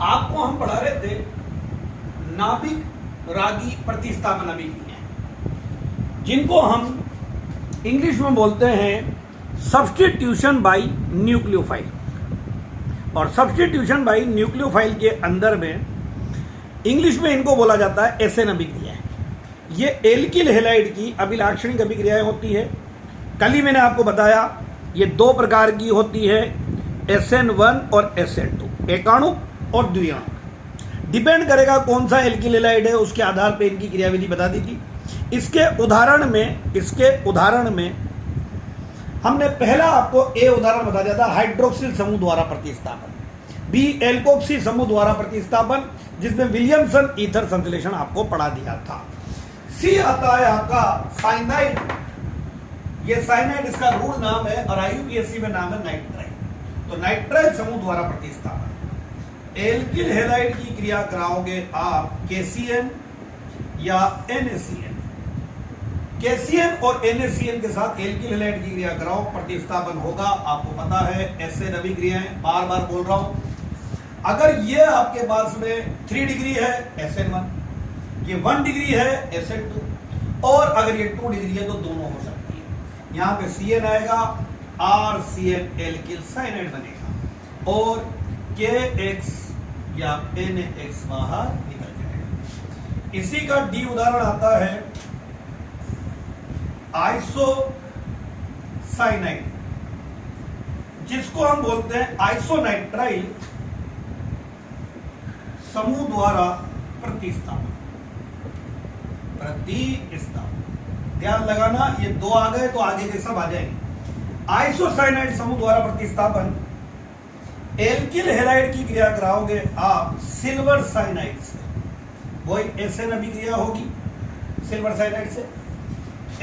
आपको हम पढ़ा रहे थे नाभिक रागी प्रतिस्थापन अभिक्रियाएं, जिनको हम इंग्लिश में बोलते हैं सब्स्टिट्यूशन बाय न्यूक्लियोफाइल। और सब्स्टिट्यूशन बाय न्यूक्लियोफाइल के अंदर में इंग्लिश में इनको बोला जाता है एसएन अभिक्रियाएं। ये एल्किल हैलाइड की अभिलाक्षणिक अभिक्रियाएं होती है। कल ही मैंने आपको बताया ये दो प्रकार की होती है, SN1 और SN2, एकाणुक और द्विअणुक। डिपेंड करेगा कौन सा एल्किल हैलाइड है, उसके आधार पर इनकी क्रियाविधि बता दी थी। इसके उदाहरण में हमने पहला आपको ए उदाहरण बता दिया था, हाइड्रोक्सिल समूह द्वारा प्रतिस्थापन, बी एल्कोक्सी समूह द्वारा प्रतिस्थापन, जिसमें विलियमसन ईथर संश्लेषण आपको पढ़ा दिया था। सी आता है आपका साइनाइड। ये साइनाइड इसका रूढ़ नाम है और IUPAC में नाम है नाइट्राइल। तो नाइट्राइल समूह द्वारा प्रतिस्थापन। एल्किल हैलाइड की क्रिया कराओगे आप KCN या NaCN। KCN और NaCN के साथ एल्किल हैलाइड की क्रिया कराओ, प्रतिस्थापन होगा। आपको पता है एसएन अभिक्रियाएं, बार बार बोल रहा हूं। अगर ये आपके पास में 3 डिग्री है SN1, ये 1 डिग्री है SN2, और अगर ये 2 डिग्री है तो दोनों हो सकती है। यहां पे CN आएगा, RCN एल्किल साइनाइड बनेगा और KX या NaX बाहर निकल जाएगा। इसी का डी उदाहरण आता है आइसोसाइनाइड, जिसको हम बोलते हैं आइसोनाइट्राइल समूह द्वारा प्रतिस्थापन। ध्यान लगाना, ये दो आ गए तो आगे के सब आ जाएंगे। आइसोसाइनाइड समूह द्वारा प्रतिस्थापन। एल्किल हैलाइड की क्रिया कराओगे आप सिल्वर साइनाइड से, वही एसएन अभिक्रिया होगी सिल्वर साइनाइड से।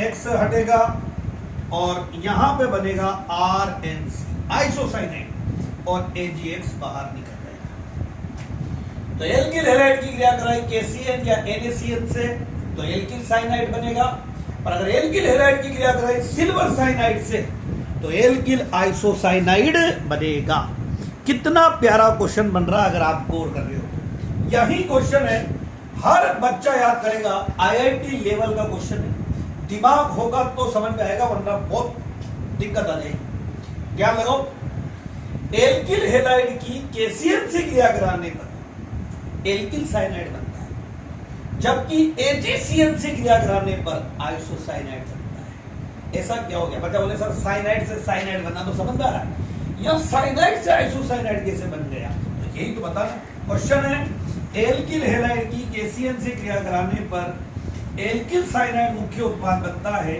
X हटेगा और यहां पे बनेगा RNC आइसोसाइनाइड और AgX बाहर निकल जाएगा। तो एल्किल हैलाइड की क्रिया कराई KCN या NaCN से तो एल्किल साइनाइड बनेगा, और अगर एल्किल हैलाइड की क्रिया कराई सिल्वर साइनाइड से तो एल्किल आइसोसाइनाइड बनेगा। कितना प्यारा क्वेश्चन बन रहा है अगर आप गौर कर रहे हो। यही क्वेश्चन है, हर बच्चा याद करेगा, IIT लेवल का क्वेश्चन है। दिमाग होगा तो समझ में आएगा, वरना बहुत दिक्कत आ जाएगी। ध्यान लगाओ, एल्किल हैलाइड की KCN से क्रिया कराने पर एल्किल साइनाइड बनता है, जबकि AgCN से क्रिया कराने पर आइसोसाइनाइड बनता है। ऐसा क्या हो गया? बच्चा बोले सर साइनाइड से साइनाइड बनना तो समझ आ रहा है, या साइनाइड से आइसोसाइनाइड कैसे बन गया? तो यही तो बताना क्वेश्चन है। एल्किल हैलाइड की KCN से क्रिया कराने पर एल्किल साइनाइड मुख्य उत्पाद बनता है,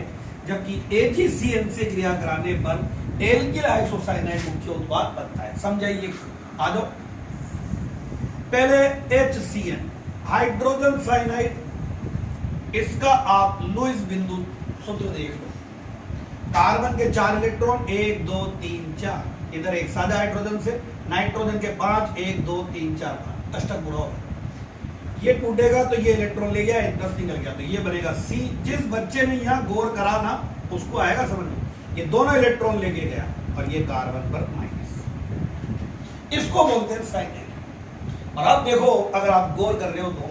जबकि AgCN से क्रिया कराने पर एल्किल आइसोसाइनाइड मुख्य उत्पाद बनता है। समझाइए, आ जाओ। पहले HCN हाइड्रोजन साइनाइड, इसका आप लुईस बिंदु सूत्र देख लो। कार्बन के 4 इलेक्ट्रॉन, 1 2 3 4, इधर एक सादा हाइड्रोजन से, नाइट्रोजन के 5, 1 2 3 4 5, अष्टक गुणा। ये टूटेगा तो ये इलेक्ट्रॉन ले गया, प्लस निकल गया, तो ये बनेगा C। जिस बच्चे ने यहां गौर करा ना, उसको आएगा समझ में। ये दोनों इलेक्ट्रॉन लेके गया और ये कार्बन पर माइनस, इसको बोलते हैं साइनाइड। और अब देखो, अगर आप गौर कर रहे हो तो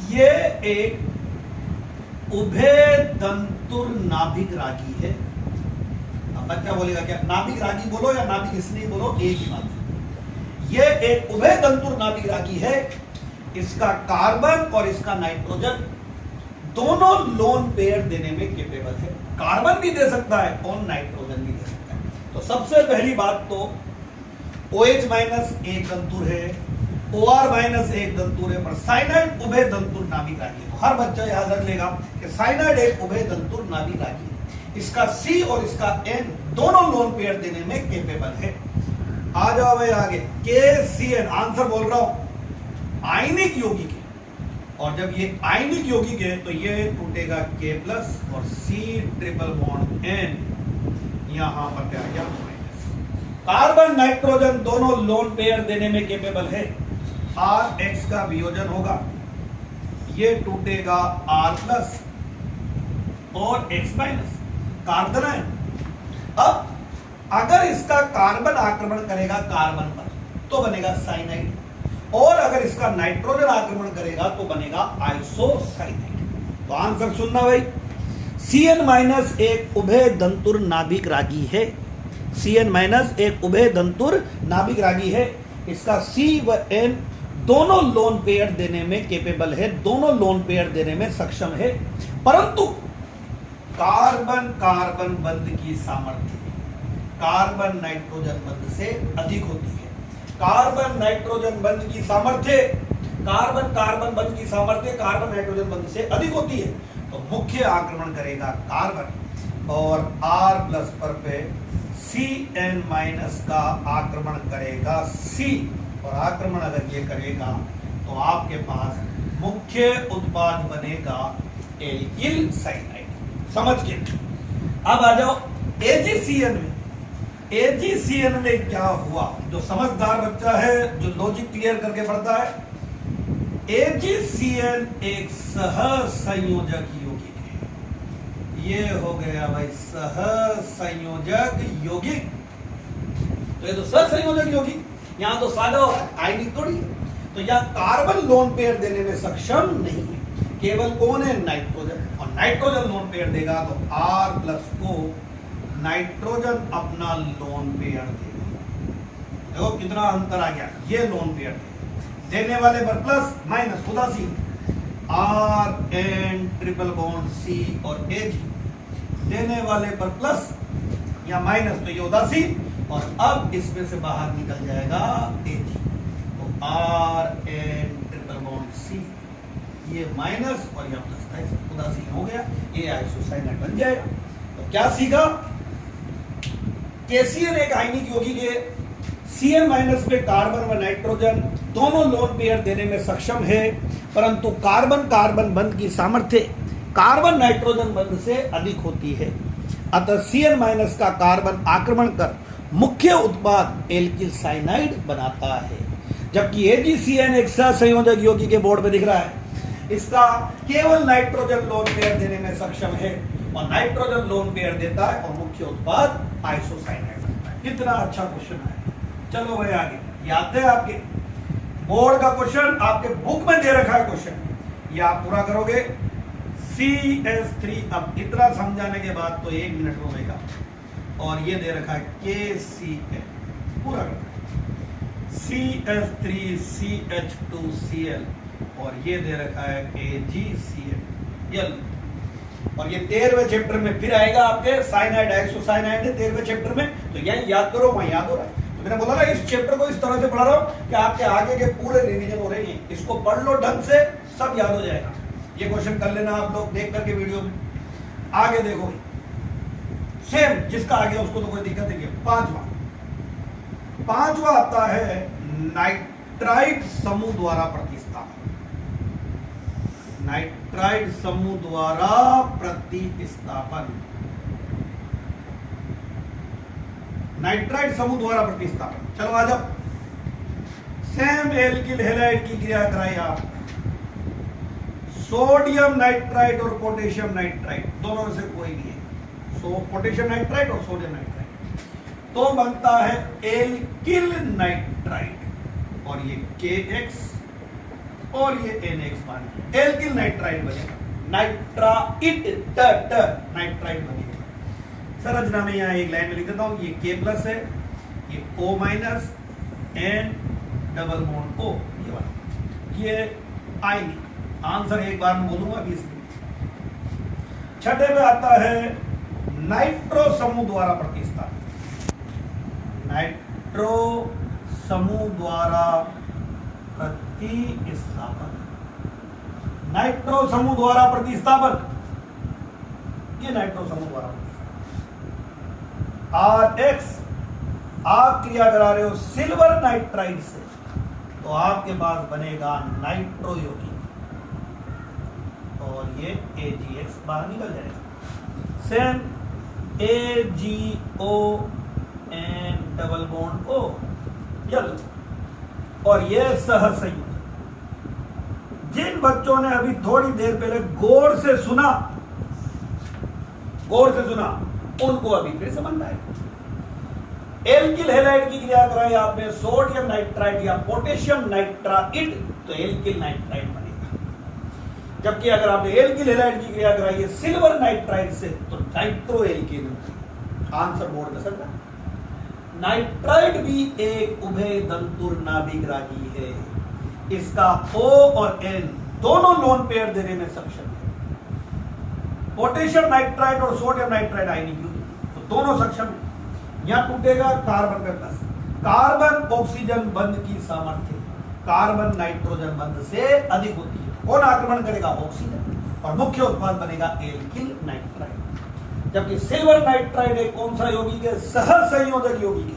ये एक उभय तंतुर नाभिक रागी है। अब बच्चा बोलेगा क्या, नाभिक रागी बोलो या नाभिक इसलिए बोलो, एक ही बात है। ये एक उभय तंतुर नाभिक रागी है। इसका कार्बन और इसका नाइट्रोजन दोनों लोन पेयर देने में कैपेबल है। कार्बन भी दे सकता है और नाइट्रोजन भी दे सकता है। तो सबसे पहली बात तो OH माइनस एक तंतुर है, OR माइनस एक तंतुर है, पर साइनाइड उभय तंतुर नाभिक रागी है। हर बच्चा याद रख लेगा कि साइनाइड एक उभय तंतुर नाभिक रागी है। इसका C और इसका N दोनों लोन पेयर देने में कैपेबल है। आ जाओ भाई आगे। KCN आंसर बोल रहा हूं, आयनिक यौगिक है, और जब ये आयनिक यौगिक है तो ये टूटेगा K प्लस और C ट्रिपल बॉन्ड N यहां पर आ गया माइनस। कार्बन नाइट्रोजन दोनों लोन पेयर देने में कैपेबल है। RX का वियोजन होगा, ये टूटेगा R प्लस और X माइनस, कार्बन है। अब अगर इसका कार्बन आक्रमण करेगा कार्बन पर तो बनेगा साइनाइड, और अगर इसका नाइट्रोजन आक्रमण करेगा तो बनेगा आइसोसाइनाइड। तो आंसर सुनना भाई, CN- एक उभय दंतुर नाभिक रागी है। CN- एक उभय दंतुर नाभिक रागी है। इसका C व N दोनों लोन पेयर देने में केपेबल है, दोनों लोन पेयर देने में सक्षम है, परंतु कार्बन कार्बन बंध की सामर्थ्य कार्बन नाइट्रोजन बंध से अधिक होती है। कार्बन नाइट्रोजन बंध की सामर्थ्य कार्बन कार्बन बंध की सामर्थ्य कार्बन नाइट्रोजन बंध से अधिक होती है। तो मुख्य आक्रमण करेगा कार्बन और R+ पर पे CN- का आक्रमण करेगा C, और आक्रमण अगर ये करेगा तो आपके पास मुख्य उत्पाद बनेगा एल्किल साइनाइड। समझ के अब आ जाओ AgCN में। AgCN में क्या हुआ? जो समझदार बच्चा है, जो लॉजिक क्लियर करके पढ़ता है, AgCN एक सहसंयोजक यौगिक है। ये हो गया भाई सहसंयोजक यौगिक। तो ये तो सहसंयोजक यौगिक, यहां तो सादा आयनिक थोड़ी है। तो यहां कार्बन लोन पेयर देने में सक्षम नहीं है, केवल कौन है? नाइट्रोजन। और नाइट्रोजन लोन पेयर देगा तो R+ को नाइट्रोजन अपना लोन पेयर देगा। देखो कितना अंतर आ गया, ये लोन पेयर देने वाले पर प्लस माइनस उदासीन RN≡C और Ag, देने वाले पर प्लस या माइनस तो ये उदासीन, और अब इसमें से बाहर निकल जाएगा Ag। तो RN≡C, ये माइनस और यह प्लस था, उदासीन हो गया, ये आइसोसाइनाइड बन जाएगा। तो क्या सीखा? KCN एक आयनिक यौगिक है। CN- में कार्बन व नाइट्रोजन दोनों लोन पेयर देने में सक्षम है, परंतु कार्बन कार्बन बंध की सामर्थ्य कार्बन नाइट्रोजन बंध से अधिक होती है। अतः CN- का कार्बन आक्रमण कर मुख्य उत्पाद एल्किल साइनाइड बनाता है। जबकि AgCN एक सहसंयोजक यौगिक के बोर्ड पे दिख रहा है, इसका केवल नाइट्रोजन लोन पेयर देने में सक्षम है, और नाइट्रोजन लोन पेयर देता है और मुख्य उत्पाद आइसोसाइनाइड बनता है। कितना अच्छा क्वेश्चन है। चलो भाई आगे, याद है आपके बोर्ड का क्वेश्चन, आपके बुक में दे रखा है क्वेश्चन, ये आप पूरा करोगे। CS3, अब इतना समझाने के बाद तो 1 मिनट होगा, और ये दे रखा है KCl, पूरा करना CS3CH2Cl, और ये दे रखा है AgCl। और ये 13वें चैप्टर में फिर आएगा आपके साइनाइड आइसोसाइनाइड है 13वें चैप्टर में, तो यही याद करो, वहां याद हो रहा है। तो मैंने बोला ना इस चैप्टर को इस तरह से पढ़ा रहा हूं कि आपके आगे के पूरे रिवीजन हो रहे हैं। इसको पढ़ लो ढंग से, सब याद हो जाएगा। ये क्वेश्चन कर लेना आप लोग देख करके वीडियो में। आगे देखो सेम, जिसका आगे उसको तो कोई दिक्कत नहीं है। पांचवा आता है नाइट्राइड समूह द्वारा प्रतिस्थापन। नाइट्राइड समूह द्वारा प्रतिस्थापन, नाइट्राइड समूह द्वारा प्रतिस्थापन। चलो आ जाओ, सेम एल्किल हैलाइड की क्रिया कराई आप। सोडियम नाइट्राइड और पोटेशियम नाइट्राइड दोनों में से कोई भी है, पोटेशियम नाइट्राइड और सोडियम नाइट्राइड, तो बनता है एल्किल नाइट्राइड, और ये KX और ये NX मान एल्किल नाइट्राइड बनेगा। नाइट्राइड नाइट्राइड बनेगा। संरचना में यहाँ एक लाइन में लिख देता हूं, ये K+ है, ये O- N double bond O, ये वाला, ये आयनिक। आंसर एक बार में बोलूंगा 20 मिनट। छठे में आता है नाइट्रो समूह द्वारा प्रतिस्थापन। नाइट्रो समूह द्वारा प्रतिस्थापन, नाइट्रो समूह द्वारा प्रतिस्थापन, ये नाइट्रो समूह द्वारा प्रतिस्थापन। RX आप क्रिया करा रहे हो सिल्वर नाइट्राइड से, तो आपके पास बनेगा नाइट्रो यौगिक, और ये AgX बाहर निकल जाएगा। Same AgO N double bond O, और ये सहसंयोजक। जिन बच्चों ने अभी थोड़ी देर पहले गौर से सुना, उनको अभी फिर समझ आएगा। एल्किल हैलाइड की क्रिया कराई आपने सोडियम नाइट्राइड या पोटेशियम नाइट्राइड, तो एल्किल नाइट्राइड बनेगा। जबकि अगर आपने एल्किल हैलाइड की क्रिया कराई है सिल्वर नाइट्राइड से, तो नाइट्रो एल्किल। आंसर बोर्ड में सकता। नाइट्राइड भी एक उभय दंतुर नाभिक रागी है। इसका O और N दोनों लोन पेयर देने में सक्षम है। पोटेशियम नाइट्राइड और सोडियम नाइट्राइड आयनिक युग्म, तो दोनों सक्षम है। यहां टूटेगा कार्बन का प्लस। कार्बन ऑक्सीजन बंध की सामर्थ्य कार्बन नाइट्रोजन बंध से अधिक होती है। कौन आक्रमण करेगा? ऑक्सीजन, और मुख्य उत्पाद बनेगा एल्किल नाइट्राइड। जबकि सिल्वर नाइट्राइड एक कौन सा यौगिक है? सहसंयोजक यौगिक है।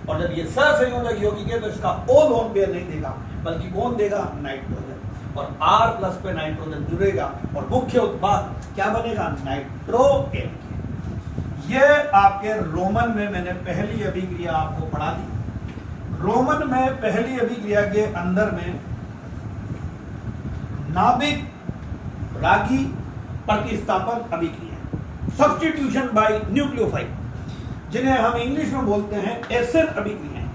और जब ये सहसंयोजक यौगिक है तो इसका O लोन पेयर नहीं देगा, बल्कि कौन देगा? नाइट्रोजन। और R प्लस पे नाइट्रोजन जुड़ेगा और मुख्य उत्पाद क्या बनेगा? Nitro alkyl. ये आपके रोमन में मैंने पहली अभिक्रिया आपको पढ़ा दी। रोमन में पहली अभिक्रिया के अंदर में नाभिक रागी प्रतिस्थापन अभिक्रिया, सब्स्टिट्यूशन बाय न्यूक्लियोफाइल, जिन्हें हम इंग्लिश में बोलते हैं एसएन अभिक्रियाएं।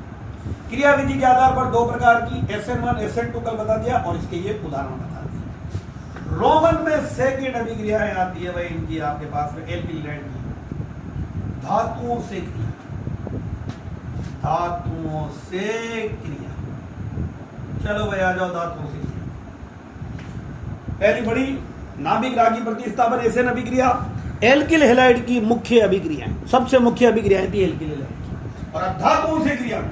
क्रियाविधि के आधार पर दो प्रकार की, SN1 SN2 कल बता दिया और इसके ये उदाहरण बता दिए। रोमन में सेकेंड अभिक्रियाएं आती है भाई इनकी आपके पास में एल्किल हैलाइड की, धातुओं से क्रिया, धातुओं से क्रिया। चलो भाई आ जाओ धातुओं से क्रिया। पहली बड़ी नाभिक रागी प्रतिस्थापन एसएन अभिक्रिया, एल्किल हैलाइड की मुख्य अभिक्रियाएं, सबसे मुख्य अभिक्रियाएं थी एल्किल हैलाइड की। और अब धातुओं से क्रिया में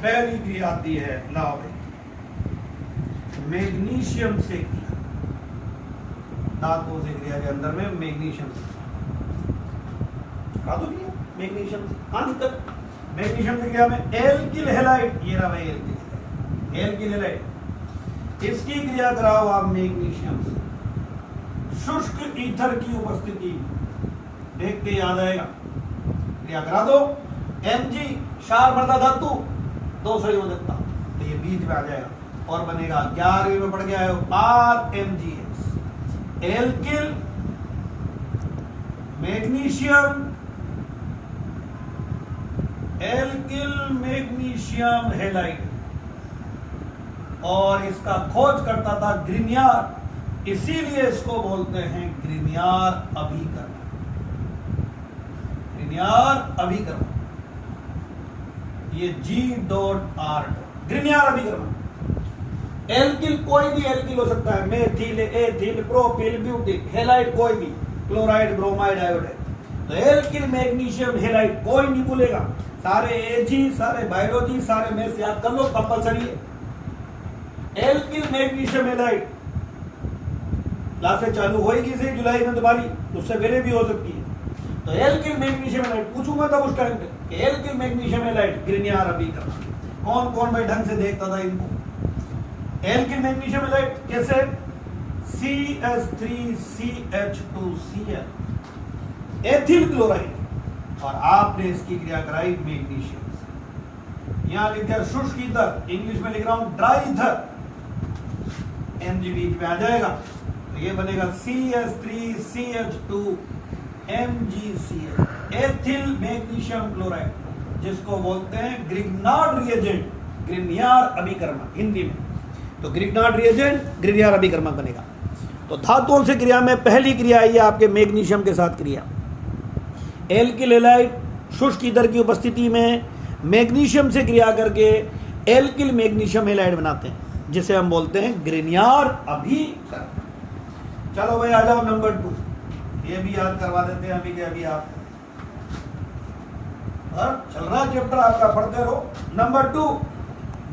पहली क्रिया आती है लाओ मैग्नीशियम से क्रिया। धातुओं से क्रिया के अंदर में मैग्नीशियम से मैग्नीशियम से मैग्नीशियम से क्रिया में एल्किल हैलाइड, ये रहा भाई एल्किल हैलाइड, इसकी क्रिया कराओ आप मैग्नीशियम से। शुष्क ईथर की उपस्थिति देख के याद आएगा, क्रिया करा दो। Mg क्षार मृदा धातु 2 संयोजकता, तो ये बीच में आ जाएगा और बनेगा 11वीं में पड़ गया है RMgS, alkyl magnesium, alkyl magnesium halide. और इसका खोज करता था ग्रिनियर, इसीलिए इसको बोलते हैं ग्रिनियर अभिकरण। ग्रिनियर अभिकरण, ये G.R. ग्रिनियर अभिकरण। एल्किल कोई भी एल्किल हो सकता है, methyl, ethyl, propyl, butyl, halide कोई भी, क्लोराइड, ब्रोमाइड, आयोडाइड। तो एल्किल मैग्नीशियम हैलाइड कोई नहीं भूलेगा, सारे एजी, सारे बायोलॉजी, सारे में से याद कर लो, कंपलसरी है। एल्किल मैग्नीशियम हैलाइड क्लासेस चालू होगी से जुलाई में तुम्हारी, उससे पहले भी हो सकती है। तो एल्किल मैग्नीशियम हैलाइड पूछूंगा तब उस टाइम पे कि एल्किल मैग्नीशियम हैलाइड ग्रिनियर अभिकरण कौन कौन भाई ढंग से देखता था इनको। एल्किल मैग्नीशियम हैलाइड कैसे? CH3CH2Cl, एथिल क्लोराइड, और आपने इसकी क्रिया कराई मैग्नीशियम से। यहां लिख दिया शुष्क ईथर, इंग्लिश में लिख रहा हूं ड्राई ईथर, Mg बीच में आ जाएगा, तो ये बनेगा CH3CH2 MgCl, ethyl magnesium chloride, जिसको बोलते हैं ग्रिग्नार्ड रिएजेंट, ग्रिनियर अभिकर्मक हिंदी में। तो ग्रिग्नार्ड रिएजेंट ग्रिनियर अभिकर्मक बनेगा। तो धातुओं से क्रिया में पहली क्रिया आई है आपके मैग्नीशियम के साथ क्रिया। एल्किल हैलाइड शुष्क ईथर की उपस्थिति में मैग्नीशियम से क्रिया करके एल्किल मैग्नीशियम हैलाइड बनाते हैं, जिसे हम बोलते हैं ग्रिनियर अभिकर्मक। चलो भाई आ जाओ नंबर 2, ये भी याद करवा देते हैं अभी के अभी आप। चल रहा चैप्टर आपका, पढ़ते रहो। नंबर 2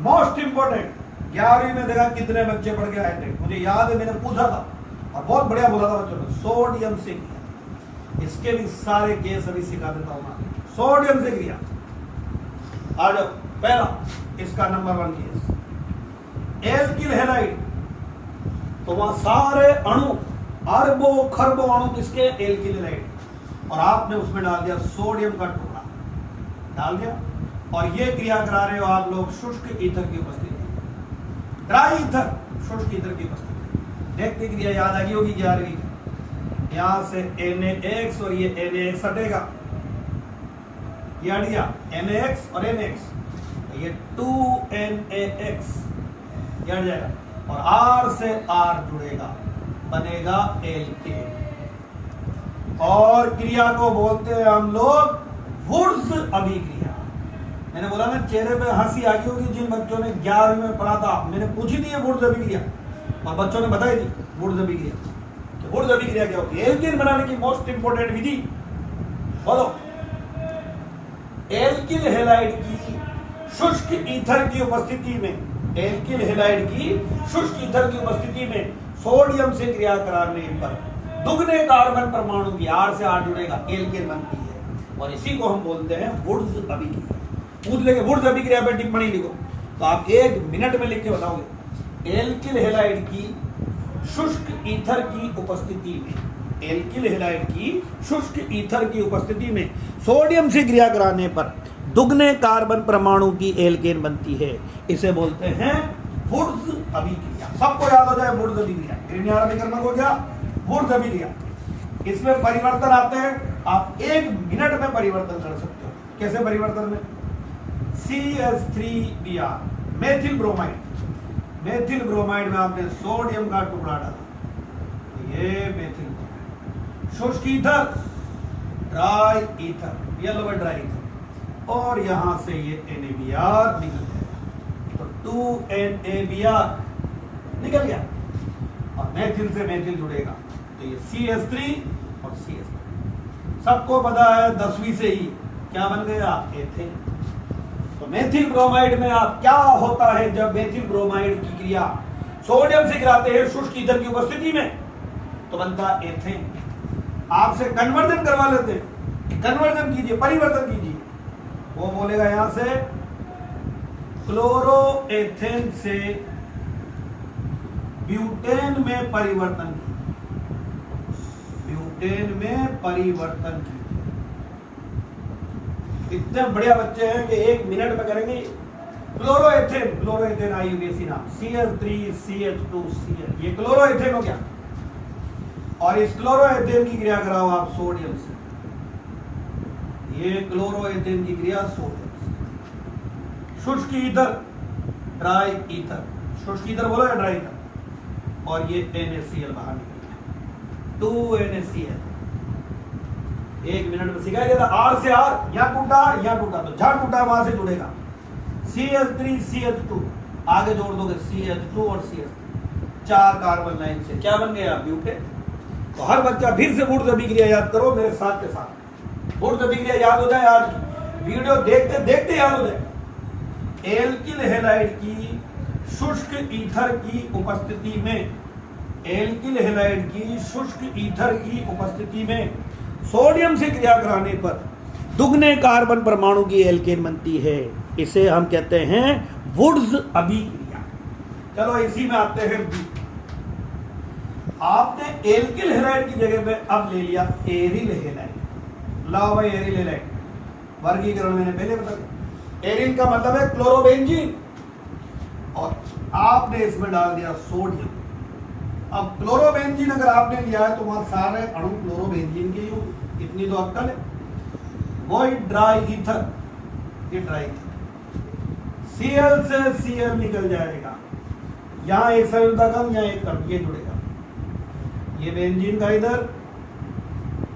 मोस्ट इंपोर्टेंट, 11वीं में देखा कितने बच्चे पढ़ के आए थे, मुझे याद है मैंने पूछा था और बहुत बढ़िया बोला था बच्चों ने, सोडियम से क्रिया। इसके भी सारे केस अभी सिखा देता हूं मैं। सोडियम से क्रिया आ जाओ। पहला इसका नंबर 1 केस एल्किल हैलाइड, तो वहां सारे अणु अरबों खरबों अणु किसके? एल्किल हैलाइड, और आपने उसमें डाल दिया सोडियम का टुकड़ा, डाल दिया, और ये क्रिया करा रहे हो आप लोग शुष्क ईथर की उपस्थिति, ड्राई ईथर शुष्क ईथर की उपस्थिति। देखते क्रिया याद आ गई होगी 11वीं। यहां से Na1 और ये Na1 हटेगा, ये हट गया NaX और NX, ये 2NaX ये हट जाएगा और R से R जुड़ेगा, बनेगा एल्केन। और क्रिया को बोलते हैं हम लोग वुड्स अभिक्रिया। मैंने बोला ना चेहरे पे हंसी आ गई होगी जिन बच्चों ने 11वीं में पढ़ा था, मैंने पूछी थी ये वुड्स अभिक्रिया और बच्चों ने बताई थी वुड्स अभिक्रिया। तो वुड्स अभिक्रिया क्या होती है? एल्केन बनाने की मोस्ट इंपोर्टेंट विधि बोलो। एल्किल हैलाइड की शुष्क ईथर की उपस्थिति में, एल्किल हैलाइड की शुष्क ईथर की उपस्थिति में सोडियम से क्रिया कराने पर दुगने कार्बन परमाणु की R से R जुड़ेगा, एल्केन बनती है और इसी को हम बोलते हैं वुड्स अभिक्रिया। पूछ लेंगे वुड्स अभिक्रिया पे टिप्पणी लिखो तो आप 1 मिनट में लिख के बताओगे। एल्किल हैलाइड की शुष्क ईथर की उपस्थिति में, एल्किल हैलाइड की शुष्क ईथर की उपस्थिति में सोडियम से क्रिया कराने पर दुगने कार्बन परमाणु की एल्केन बनती है, इसे बोलते हैं वुड्स अभिक्रिया। सबको याद हो जाए वुड्स अभिक्रिया। ग्रीनियरीकरण हो गया वुड्स अभिक्रिया। इसमें परिवर्तन आते हैं, आप 1 मिनट में परिवर्तन कर सकते हो। कैसे परिवर्तन में? CH3Br methyl bromide, methyl bromide में आपने सोडियम का टुकड़ा डाला, ये मेथिल ब्रोमाइड। शुष्क ईथर ड्राई ईथर, येलो में ड्राई ईथर और यहां से ये NaBr निकल गया तो 2NaBr निकल गया और मेथिल से मेथिल जुड़ेगा तो ये CH3 और CH3। सबको पता है 10वीं से ही क्या बन गया? एथेन। तो मेथिल ब्रोमाइड में आप क्या होता है जब मेथिल ब्रोमाइड की क्रिया सोडियम से कराते हैं शुष्क ईथर की उपस्थिति में तो बनता एथेन। आपसे कन्वर्जन करवा लेते हैं, कन्वर्जन कीजिए, परिवर्तन कीजिए। वो बोलेगा यहां से क्लोरोएथेन से ब्यूटेन में परिवर्तन कीजिए, ब्यूटेन में परिवर्तन कीजिए। इतने बढ़िया बच्चे हैं कि 1 मिनट में करेंगे। क्लोरोएथेन, क्लोरोएथेन आईयूबीएसी नाम, CH3CH2Cl, ये क्लोरोएथेन हो गया और इस क्लोरोएथेन की क्रिया कराओ आप सोडियम से, ये क्लोरोएथेन की क्रिया सोडियम से। शुष्क ईथर ड्राई ईथर, शुष्क ईथर बोलो या ड्राई ईथर और ये NaCl बाहर निकल 2NaCl। 1 मिनट में सिखाई देता। R से R यहाँ टूटा तो जहां टूटा वहां से जुड़ेगा। CH3CH2 आगे जोड़ दोगे CH2 और CH3, 4 कार्बन लाइन से क्या बन गया? ब्यूटेन। तो हर बच्चा फिर से वुड्स अभिक्रिया याद करो मेरे साथ के साथ। वुड्स अभिक्रिया याद हो जाए, आज वीडियो देखते देखते याद हो जाए। एल्किल हैलाइड की शुष्क ईथर की उपस्थिति में, एल्किल हैलाइड की शुष्क ईथर की उपस्थिति में सोडियम से क्रिया कराने पर दुगने कार्बन परमाणु की एल्केन बनती है, इसे हम कहते हैं वुड्स अभिक्रिया। चलो इसी में आते हैं बी। आपने एल्किल हैलाइड की जगह पे अब ले लिया एरिल हैलाइड। लाओ भाई एरिल हैलाइड, वर्गीकरण मैंने पहले बताया। एरिल का मतलब है क्लोरोबेंजीन और आपने इसमें डाल दिया सोडियम। अब क्लोरोबेंजीन अगर आपने लिया है तो वहां सारे अणु क्लोरोबेंजीन के ही होंगे, इतनी तो अक्कल है। वही ड्राई ईथर, ये ड्राई ईथर Cl से Cl निकल जाएगा, यहां एक संयुक्ता कम, यहां एक कम, ये जुड़ेगा। ये बेंजीन का इधर,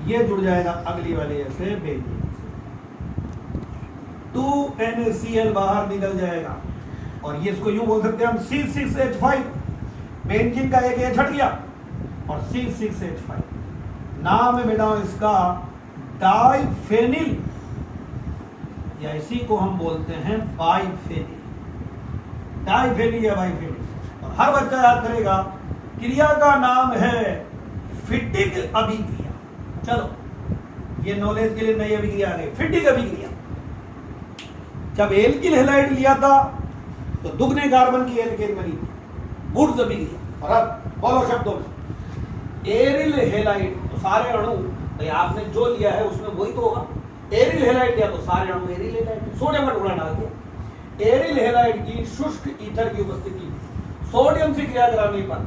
ये जुड़ जाएगा अगली वाले ऐसे बेंजीन से। 2NaCl बाहर निकल जाएगा और ये इसको यूं बोल सकते हैं हम C6H5। बेंजीन का एक H हट गया और C6H5 नाम है बेटा इसका डाइफेनिल, या इसी को हम बोलते हैं बाइफेनिल। डाइफेनिल या बाइफेनिल। और हर बच्चा याद करेगा क्रिया का नाम है फिटिक अभिक्रिया। चलो ये नॉलेज के लिए नई अभिक्रिया आ गई, फिटिक अभिक्रिया। जब एल्किल हैलाइड लिया था तो दुगने कार्बन की एल्केन बनी, वुड्स अभिक्रिया। और अब बोलो शब्दों में एरिल हैलाइड, तो सारे अणु भाई आपने जो लिया है उसमें वही तो होगा। एरिल हैलाइड लिया तो सारे अणु एरिल हैलाइड, सोडियम का टुकड़ा डाल दिया। एरिल हैलाइड की शुष्क ईथर की उपस्थिति सोडियम से क्रिया कराने पर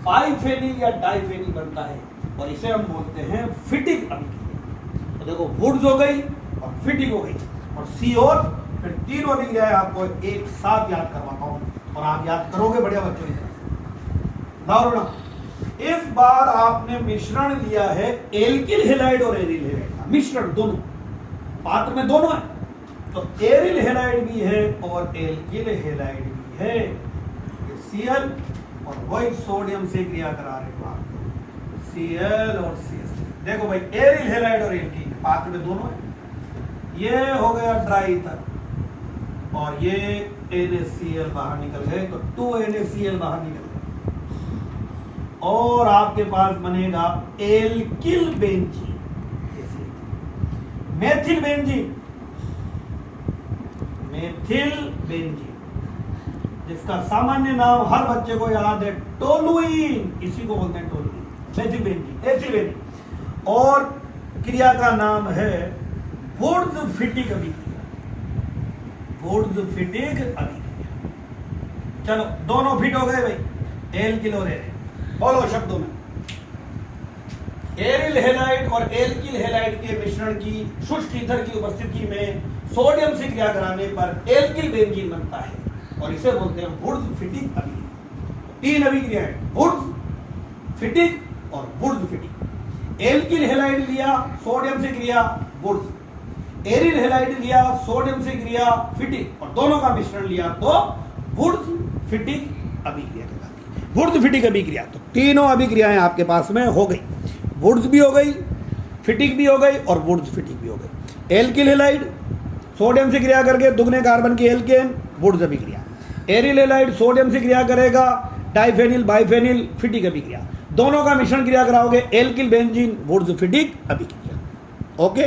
बाइफेनिल या डाइफेनिल बनता है और इसे हम बोलते हैं फिटिक अभिक्रिया। तो देखो वुड्स हो गई और फिटिक हो गई। और सी और फिर तीनों अभिक्रियाएं आपको एक साथ याद करवाता हूं और आप याद करोगे बढ़िया बच्चों की तरह से। इस बार आपने मिश्रण लिया है एल्किल हैलाइड और एरिल हैलाइड का मिश्रण, दोनों पात्र में दोनों है, तो एरिल हैलाइड भी है और एल्किल हैलाइड भी है। ये Cl और वही सोडियम से क्रिया करा रहे हो आप, Cl और CS। देखो भाई एरिल हैलाइड और एल्किल पात्र में दोनों है। ये हो गया ड्राई ईथर और ये NaCl बाहर निकल गए, तो 2NaCl बाहर निकल गए और आपके पास बनेगा alkyl benzene, methyl benzene, methyl benzene जिसका सामान्य नाम हर बच्चे को याद है टोलुइन, इसी को बोलते हैं toluene, methyl benzene, ethyl benzene. और क्रिया का नाम है वुर्त्ज़-फिटिग अभिक्रिया, वुर्त्ज़-फिटिग अभिक्रिया। चलो दोनों फिट हो गए भाई, एल्किल और एरिल। बोलो शब्दों में, एरिल हैलाइड और एल्किल हैलाइड के मिश्रण की शुष्क ईथर की उपस्थिति में सोडियम से क्रिया कराने पर एल्किल बेंजीन बनता है और इसे बोलते हैं वुर्त्ज़-फिटिग अभिक्रिया। तीन अभिक्रियाएं, वुर्त्ज़-फिटिग और वुर्त्ज़-फिटिग। एल्किल हैलाइड लिया, सोडियम से क्रिया वुर्त्ज़, एरिल हैलाइड लिया, सोडियम से क्रिया फिटिग, और दोनों का मिश्रण लिया तो वुर्त्ज़-फिटिग अभिक्रिया कहलाती है। वुर्त्ज़-फिटिग अभिक्रिया, तो तीनों अभिक्रियाएं आपके पास में हो गई, वुर्त्ज़ भी हो गई, फिटिग भी हो गई और वुर्त्ज़-फिटिग भी हो गई। एल्किल हैलाइड सोडियम से क्रिया करके दुगने कार्बन की एल्केन, वुर्त्ज़ अभिक्रिया। एरिल हैलाइड सोडियम से क्रिया करेगा, डाइफेनिल बाइफेनिल, फिटिग अभिक्रिया। दोनों का मिश्रण क्रिया कराओगे एल्किल बेंजीन, वुर्त्ज़-फिटिग अभिक्रिया। ओके।